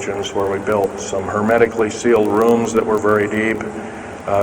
where we built some hermetically sealed rooms that were very deep,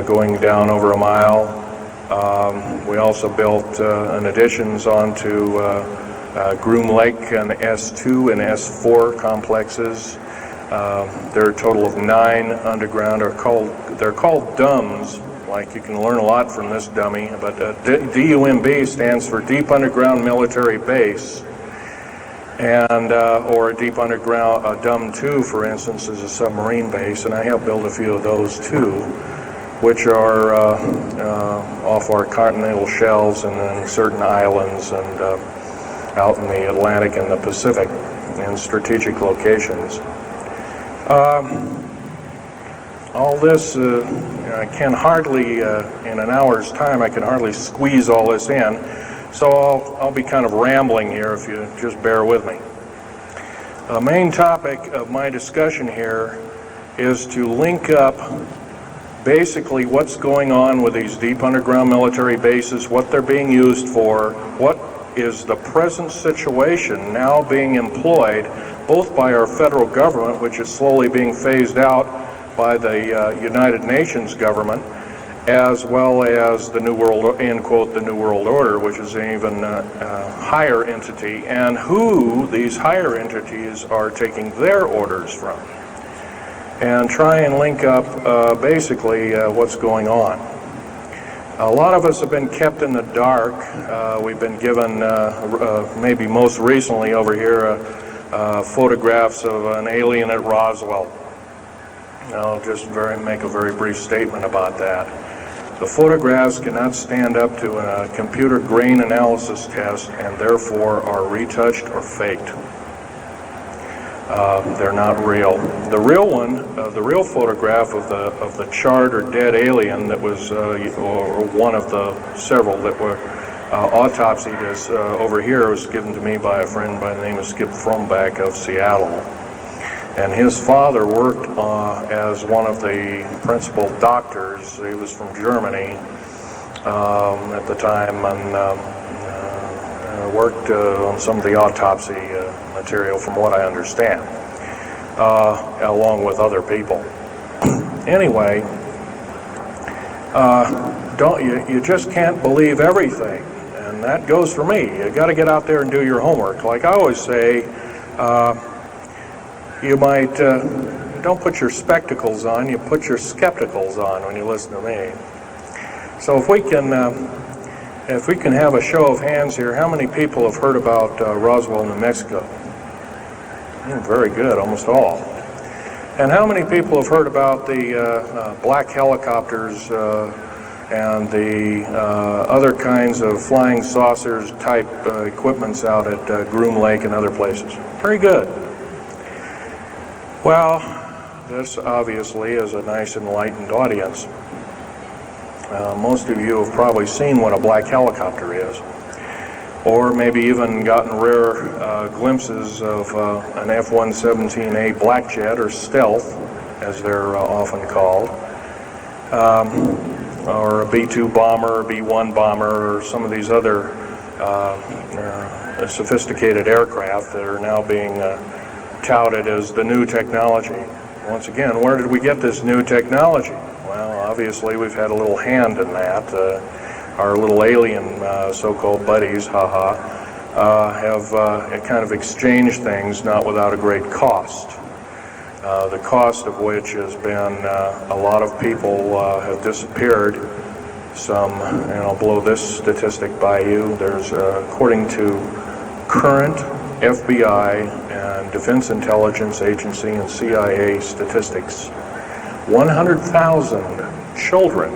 going down over a mile. We also built additions onto Groom Lake and S2 and S4 complexes. There are a total of 9 underground. They're called DUMBs. Like, you can learn a lot from this dummy, but DUMB stands for Deep Underground Military Base, and or a deep underground, DUM2, for instance, is a submarine base, and I have built a few of those too, which are off our continental shelves and then certain islands and out in the Atlantic and the Pacific in strategic locations. All this, I can hardly, in an hour's time, I can hardly squeeze all this in, so I'll be kind of rambling here if you just bear with me. The main topic of my discussion here is to link up basically what's going on with these deep underground military bases, what they're being used for, what is the present situation now being employed both by our federal government, which is slowly being phased out by the United Nations government, as well as the New World, end quote, the New World Order, which is an even higher entity, and who these higher entities are taking their orders from, and try and link up basically what's going on. A lot of us have been kept in the dark. We've been given, maybe most recently over here, photographs of an alien at Roswell. I'll just make a very brief statement about that. The photographs cannot stand up to a computer grain analysis test and therefore are retouched or faked. They're not real. The real one, the real photograph of the charred or dead alien that was, or one of the several that were autopsied, is over here, was given to me by a friend by the name of Skip Frombach of Seattle. And his father worked as one of the principal doctors. He was from Germany at the time, and worked on some of the autopsy material, from what I understand, along with other people. Anyway, you just can't believe everything, and that goes for me. You got to get out there and do your homework. Like I always say, you might, don't put your spectacles on, you put your skepticals on when you listen to me. So if we can have a show of hands here, how many people have heard about Roswell, New Mexico? Very good, almost all. And how many people have heard about the black helicopters and the other kinds of flying saucers type equipments out at Groom Lake and other places? Very good. Well, this obviously is a nice enlightened audience. Most of you have probably seen what a black helicopter is, or maybe even gotten rare glimpses of an F-117A black jet, or stealth as they're often called, or a B-2 bomber, or B-1 bomber, or some of these other sophisticated aircraft that are now being touted as the new technology. Once again, where did we get this new technology? Well, obviously we've had a little hand in that. Our little alien so-called buddies, have kind of exchanged things, not without a great cost. The cost of which has been a lot of people have disappeared. Some, and I'll blow this statistic by you. There's, according to current FBI and Defense Intelligence Agency and CIA statistics, 100,000 children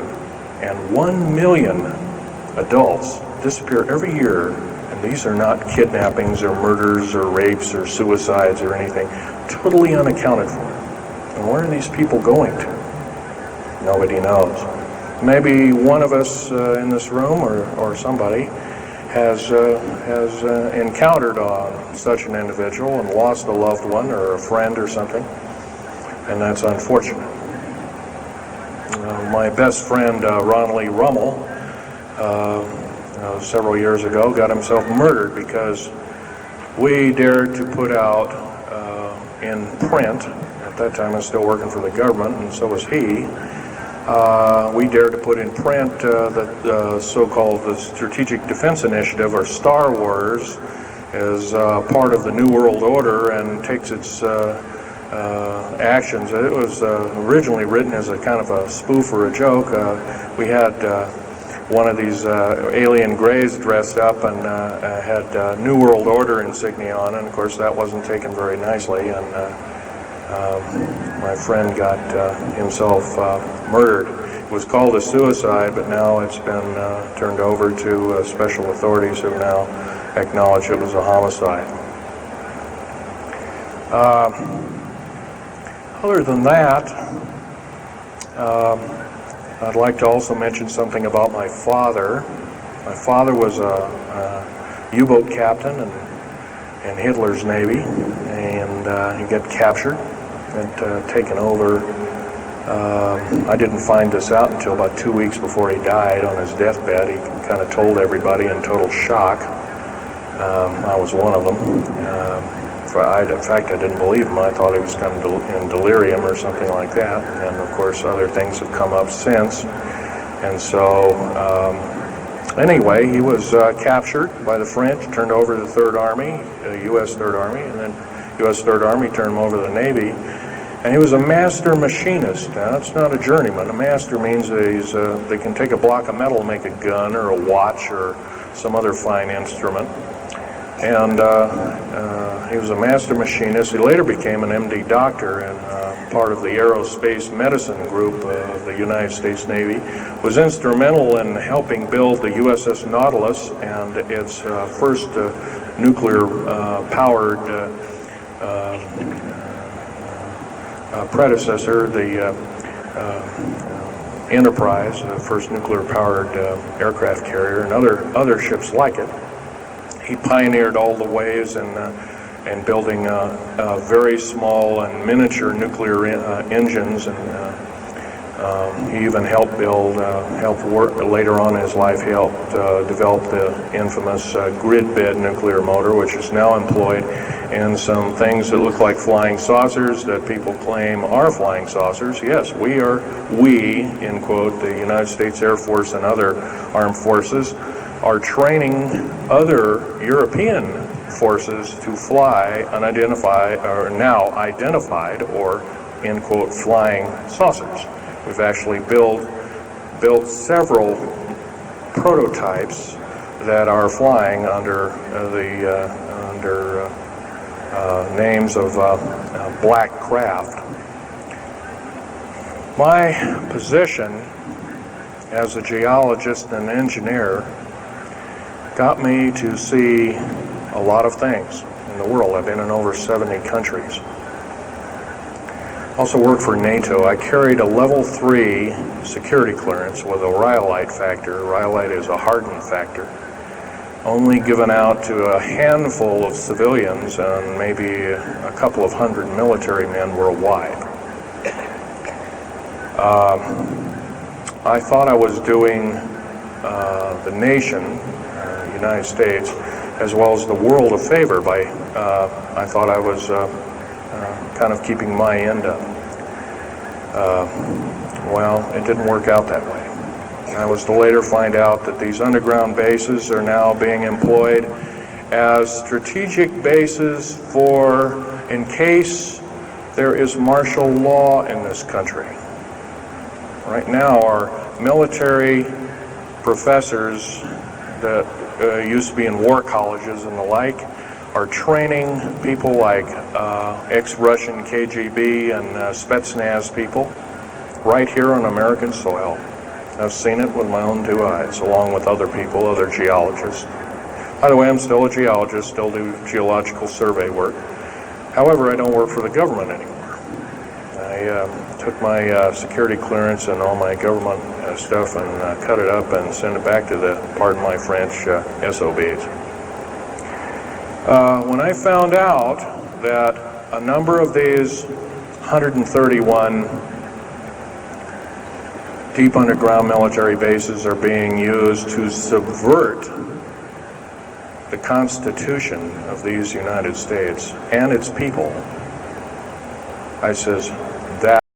and 1 million adults disappear every year, and these are not kidnappings or murders or rapes or suicides or anything, totally unaccounted for. And where are these people going to? Nobody knows. Maybe one of us in this room or somebody has encountered such an individual and lost a loved one or a friend or something, and that's unfortunate. My best friend, Ron Lee Rummel, several years ago, got himself murdered because we dared to put out in print that time I was still working for the government, and so was he. We dared to put in print the so-called the Strategic Defense Initiative, or Star Wars, as part of the New World Order, and takes its actions. It was originally written as a kind of a spoof or a joke. We had one of these alien greys dressed up and had New World Order insignia on, and of course that wasn't taken very nicely, and my friend got himself murdered. It was called a suicide, but now it's been turned over to special authorities who now acknowledge it was a homicide. Other than that, I'd like to also mention something about my father. My father was a U-boat captain in Hitler's Navy, and he got captured and taken over. I didn't find this out until about 2 weeks before he died on his deathbed. He kind of told everybody in total shock. I was one of them. In fact, I didn't believe him. I thought he was kind of in delirium or something like that. And of course, other things have come up since. And so, anyway, he was captured by the French, turned over to the Third Army, the U.S. Third Army, and then U.S. Third Army turned him over to the Navy. And he was a master machinist. Now, that's not a journeyman. A master means that they can take a block of metal and make a gun or a watch or some other fine instrument. And he was a master machinist. He later became an MD doctor and part of the aerospace medicine group of the United States Navy. Was instrumental in helping build the USS Nautilus and its first nuclear-powered predecessor, the Enterprise, the first nuclear-powered aircraft carrier, and other ships like it. He pioneered all the ways in building very small and miniature nuclear engines, and he even helped work later on in his life. He helped develop the infamous grid bed nuclear motor, which is now employed in some things that look like flying saucers that people claim are flying saucers. Yes, we, in quote, the United States Air Force and other armed forces, are training other European forces to fly unidentified, or now identified, or, in quote, flying saucers. We've actually built several prototypes that are flying under names of black craft. My position as a geologist and engineer got me to see a lot of things in the world. I've been in over 70 countries. Also worked for NATO. I carried a level 3 security clearance with a rhyolite factor. Rhyolite is a hardened factor, only given out to a handful of civilians and maybe a couple of hundred military men worldwide. I thought I was doing the nation, United States, as well as the world a favor by, I thought I was kind of keeping my end up. Well, it didn't work out that way. I was to later find out that these underground bases are now being employed as strategic bases for, in case there is martial law in this country. Right now, our military professors that used to be in war colleges and the like are training people like ex-Russian KGB and Spetsnaz people right here on American soil. I've seen it with my own 2 eyes, along with other people, other geologists. By the way, I'm still a geologist, still do geological survey work. However, I don't work for the government anymore. I took my security clearance and all my government stuff and cut it up and sent it back to the, pardon my French, SOBs. When I found out that a number of these 131 deep underground military bases are being used to subvert the Constitution of these United States and its people, I says, that